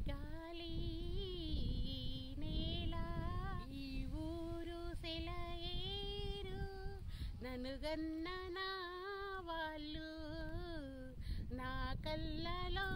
గాలి నేల ఈ ఊరు సెలయేరు ననుగన్న నా వాళ్ళు నా కళ్ళలో.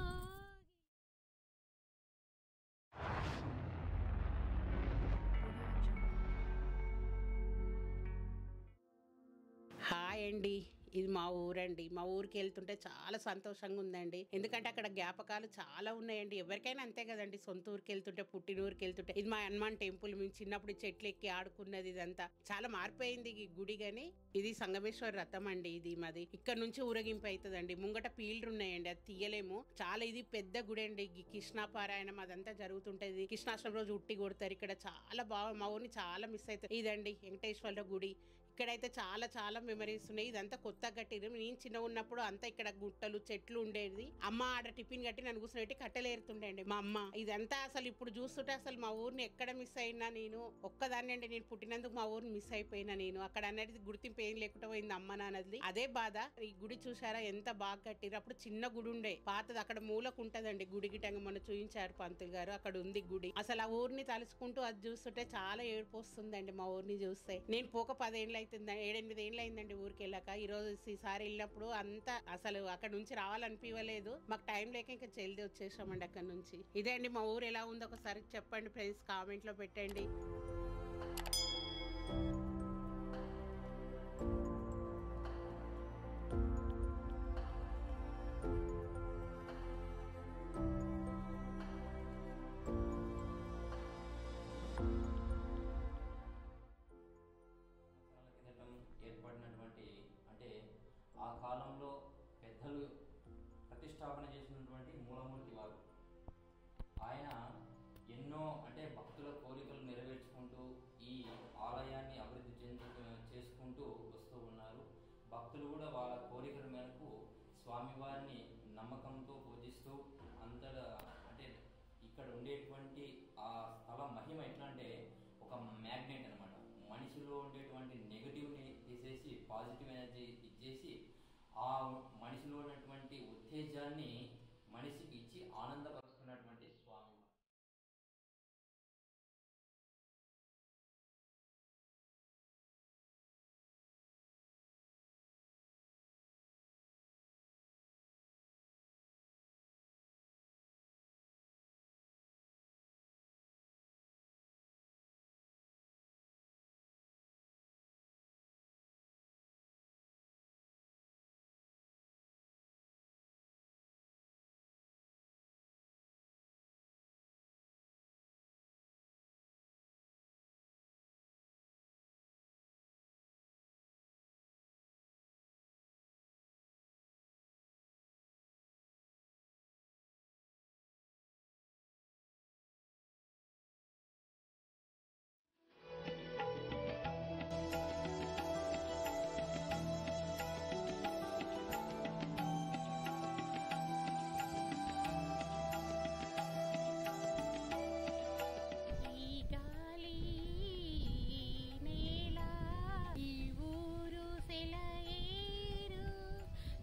హాయ్ అండి, ఇది మా ఊరండి. మా ఊరికి వెళ్తుంటే చాలా సంతోషంగా ఉందండి. ఎందుకంటే అక్కడ జ్ఞాపకాలు చాలా ఉన్నాయండి. ఎవరికైనా అంతే కదండి, సొంత ఊరికి వెళ్తుంటే, పుట్టినూరికి వెళ్తుంటే. ఇది మా హనుమాన్ టెంపుల్. మేము చిన్నప్పుడు చెట్లు ఎక్కి ఆడుకున్నది. ఇదంతా చాలా మారిపోయింది ఈ గుడి. గాని ఇది సంగమేశ్వర రథం అండి. ఇది మాది. ఇక్కడ నుంచి ఊరేగింపు అవుతుందండి. ముంగట ఫీల్డ్ ఉన్నాయండి, అది తీయలేము. చాలా ఇది పెద్ద గుడి అండి. కృష్ణా పారాయణం అదంతా జరుగుతుంటది. కృష్ణాష్టమి రోజు ఉట్టి కొడతారు. ఇక్కడ చాలా బాగా, మా ఊరిని చాలా మిస్ అవుతుంది. ఇదండి వెంకటేశ్వర గుడి. ఇక్కడైతే చాలా చాలా మెమరీస్ ఉన్నాయి. ఇదంతా కొత్తగా కట్టిరు. నేను చిన్న ఉన్నప్పుడు అంతా ఇక్కడ గుట్టలు చెట్లు ఉండేది. అమ్మ ఆడ టిఫిన్ కట్టి నన్ను కూర్చోబెట్టి కట్టెలు ఏరుతుండే మా అమ్మ. ఇదంతా అసలు ఇప్పుడు చూస్తుంటే అసలు మా ఊరిని ఎక్కడ మిస్ అయినా నేను ఒక్కదాన్ని అండి. నేను పుట్టినందుకు మా ఊరిని మిస్ అయిపోయినా నేను. అక్కడ అనేది గుర్తింపు ఏం లేకుండా పోయింది అమ్మ నాన్నది. అదే బాధ. ఈ గుడి చూసారా ఎంత బాగా కట్టిరు. అప్పుడు చిన్న గుడి ఉండే పాతది, అక్కడ మూలకు ఉంటదండి గుడి. గిటంగా మొన్న చూపించారు పంతులు గారు. అక్కడ ఉంది గుడి. అసలు ఆ ఊరిని తలుచుకుంటూ అది చూస్తుంటే చాలా ఏడుపు వస్తుందండి మా ఊరిని చూస్తే. నేను పోక 10 ఏళ్ళు 7-8 ఏళ్ళు అయిందండి ఊరికి వెళ్ళాక. ఈ రోజు ఈసారి వెళ్ళినప్పుడు అంతా అసలు అక్కడ నుంచి రావాలనిపించలేదు. మాకు టైం లేక ఇంకా జల్దీ వచ్చేసామండి అక్కడ నుంచి. ఇదే అండి మా ఊరు ఎలా ఉందో ఒకసారి చెప్పండి ఫ్రెండ్స్, కామెంట్ లో పెట్టండి. ఏర్పడినటువంటి, అంటే ఆ కాలంలో పెద్దలు ప్రతిష్టాపన చేసినటువంటి మూలమూర్తి వారు. ఆయన ఎన్నో, అంటే భక్తుల కోరికలు నెరవేర్చుకుంటూ ఈ ఆలయాన్ని అభివృద్ధి చేసుకుంటూ వస్తూ ఉన్నారు. భక్తులు కూడా వాళ్ళ కోరికల మేరకు స్వామివారిని నమ్మకంతో పూజిస్తూ అంతటా, అంటే ఇక్కడ ఉండేటువంటి ఆ స్థల మహిమ ఎట్లా అంటే ఒక మ్యాగ్నెట్ అనమాట. మనిషిలో ఉండేటువంటి నెగటివ్ని తీసేసి పాజిటివ్ ఎనర్జీ ఇచ్చేసి ఆ మనిషిలో ఉన్నటువంటి ఉత్తేజాన్ని మనిషికి ఇచ్చి ఆనందపరుస్తున్నటువంటి స్వామి.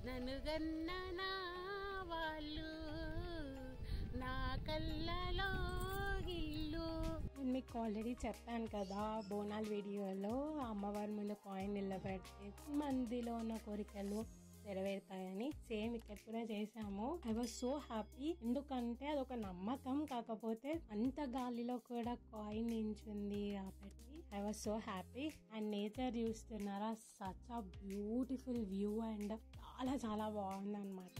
ననుగన్న నా వాళ్ళు నా కళ్ళలో గిల్లు. నేను మీకు ఆల్రెడీ చెప్పాను కదా బోనాల్ వీడియోలో, అమ్మవారి ముందు కాయిన్ నిలబెట్టి మందిలో ఉన్న కోరికలు నెరవేరుతాయని. సేమ్ ఇక్కడ కూడా చేసాము. I was so happy. ఎందుకంటే అదొక నమ్మకం. కాకపోతే అంత గాలిలో కూడా కాయిన్ నించుంది కాబట్టి I was so happy. And nature చూస్తున్నారా, such a beautiful view and చాలా చాలా బాగుంది అనమాట.